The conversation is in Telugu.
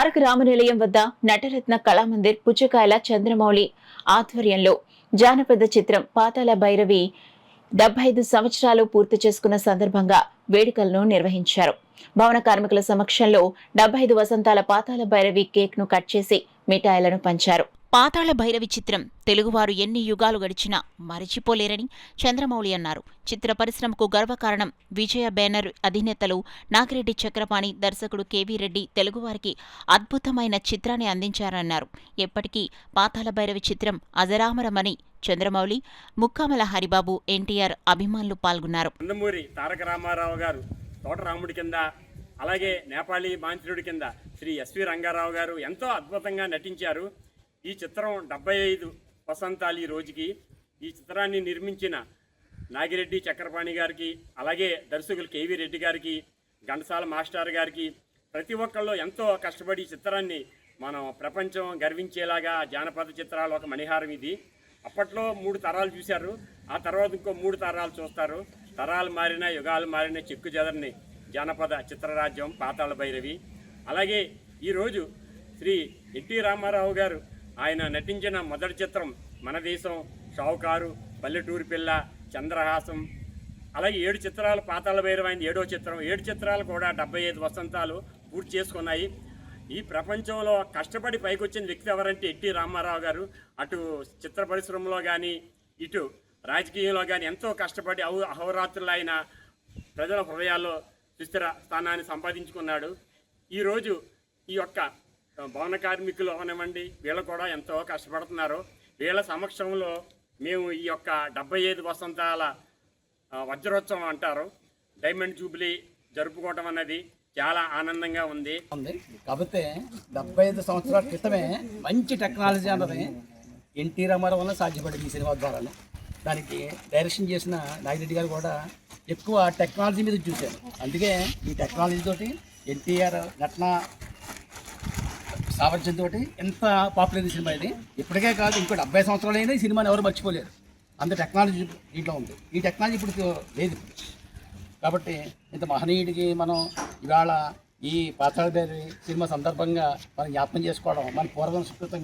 తారక రామనిలయం వద్ద నటరత్న కళామందిర్ పుచ్చకాయల చంద్రమౌళి ఆధ్వర్యంలో జానపద చిత్రం పాతాళ భైరవి 75 సంవత్సరాలు పూర్తి చేసుకున్న సందర్భంగా వేడుకలను నిర్వహించారు. భవన కార్మికుల సమక్షంలో 75 వసంతాల పాతాళ భైరవి కేక్ ను కట్ చేసి మిఠాయిలను పంచారు. పాతాళ భైరవి చిత్రం తెలుగువారు ఎన్ని యుగాలు గడిచినా మరిచిపోలేరని చంద్రమౌళి అన్నారు. చిత్ర పరిశ్రమకు గర్వకారణం. విజయ బ్యానర్ అధినేతలు నాగిరెడ్డి చక్రపాణి, దర్శకుడు కెవి రెడ్డి తెలుగువారికి అద్భుతమైన చిత్రాన్ని అందించారన్నారు. ఎప్పటికీ పాతాళ భైరవి చిత్రం అజరామరమని చంద్రమౌళి, ముక్కామల హరిబాబు, ఎన్టీఆర్ అభిమానులు పాల్గొన్నారు. నందమూరి తారక రామారావు గారు తోటరాముడి కింద, అలాగే నేపాళీ మాంత్రుడి కింద శ్రీ ఎస్వి రంగారావు గారు ఎంతో అద్భుతంగా నటించారు. ఈ చిత్రం 75 వసంతాలు ఈ రోజుకి. ఈ చిత్రాన్ని నిర్మించిన నాగిరెడ్డి చక్రపాణి గారికి, అలాగే దర్శకులు కేవీ రెడ్డి గారికి, ఘంటసాల మాస్టర్ గారికి, ప్రతి ఒక్కళ్ళు ఎంతో కష్టపడి ఈ చిత్రాన్ని మనం ప్రపంచం గర్వించేలాగా జానపద చిత్రాలు ఒక మణిహారం ఇది. అప్పట్లో 3 తరాలు చూశారు, ఆ తర్వాత ఇంకో 3 తరాలు చూస్తారు. తరాలు మారినా యుగాలు మారినా చెక్కు చెదరని జానపద చిత్రరాజ్యం పాతాళ భైరవి. అలాగే ఈరోజు శ్రీ ఎన్టీ రామారావు గారు ఆయన నటించిన మొదటి చిత్రం మన దేశం, షావుకారు, పల్లెటూరి పిల్ల, చంద్రహాసం, అలాగే 7 చిత్రాలు పాతాళ భైరవి ఆయన 7వ చిత్రం. 7 చిత్రాలు కూడా 75 వసంతాలు పూర్తి చేసుకున్నాయి. ఈ ప్రపంచంలో కష్టపడి పైకొచ్చిన వ్యక్తి ఎవరంటే ఎన్టీ రామారావు గారు. అటు చిత్ర పరిశ్రమలో కానీ, ఇటు రాజకీయంలో కానీ ఎంతో కష్టపడి అహోరాత్రులు ఆయన ప్రజల హృదయాల్లో సుస్థిర స్థానాన్ని సంపాదించుకున్నాడు. ఈరోజు ఈ యొక్క భవన కార్మికులు అవనివ్వండి, వీళ్ళు కూడా ఎంతో కష్టపడుతున్నారు. వీళ్ళ సమక్షంలో మేము ఈ యొక్క 75 వసంతాల వజ్రోత్సవం అంటారు, డైమండ్ జూబ్లీ జరుపుకోవటం అన్నది చాలా ఆనందంగా ఉంది. కాకపోతే 75 సంవత్సరాల క్రితమే మంచి టెక్నాలజీ అన్నది ఎన్టీ రామారావు వల్ల సాధ్యపడింది ఈ సినిమా ద్వారా. దానికి డైరెక్షన్ చేసిన నాగిరెడ్డి గారు కూడా ఎక్కువ టెక్నాలజీ మీద చూశారు. అందుకే ఈ టెక్నాలజీ తోటి ఎన్టీఆర్ నటన సామర్థ్యంతో ఎంత పాపులర్ సినిమా ఇది. ఇప్పటికే కాదు, ఇంకో 70 సంవత్సరాలు అయినా ఈ సినిమాని ఎవరు మర్చిపోలేరు. అంత టెక్నాలజీ దీంట్లో ఉంది. ఈ టెక్నాలజీ ఇప్పుడు లేదు. కాబట్టి ఇంత మహనీయుడికి మనం ఇవాళ ఈ పాతాళ భైరవి సినిమా సందర్భంగా మనం జ్ఞాపకం చేసుకోవడం, మన పూర్వ సంస్కృతి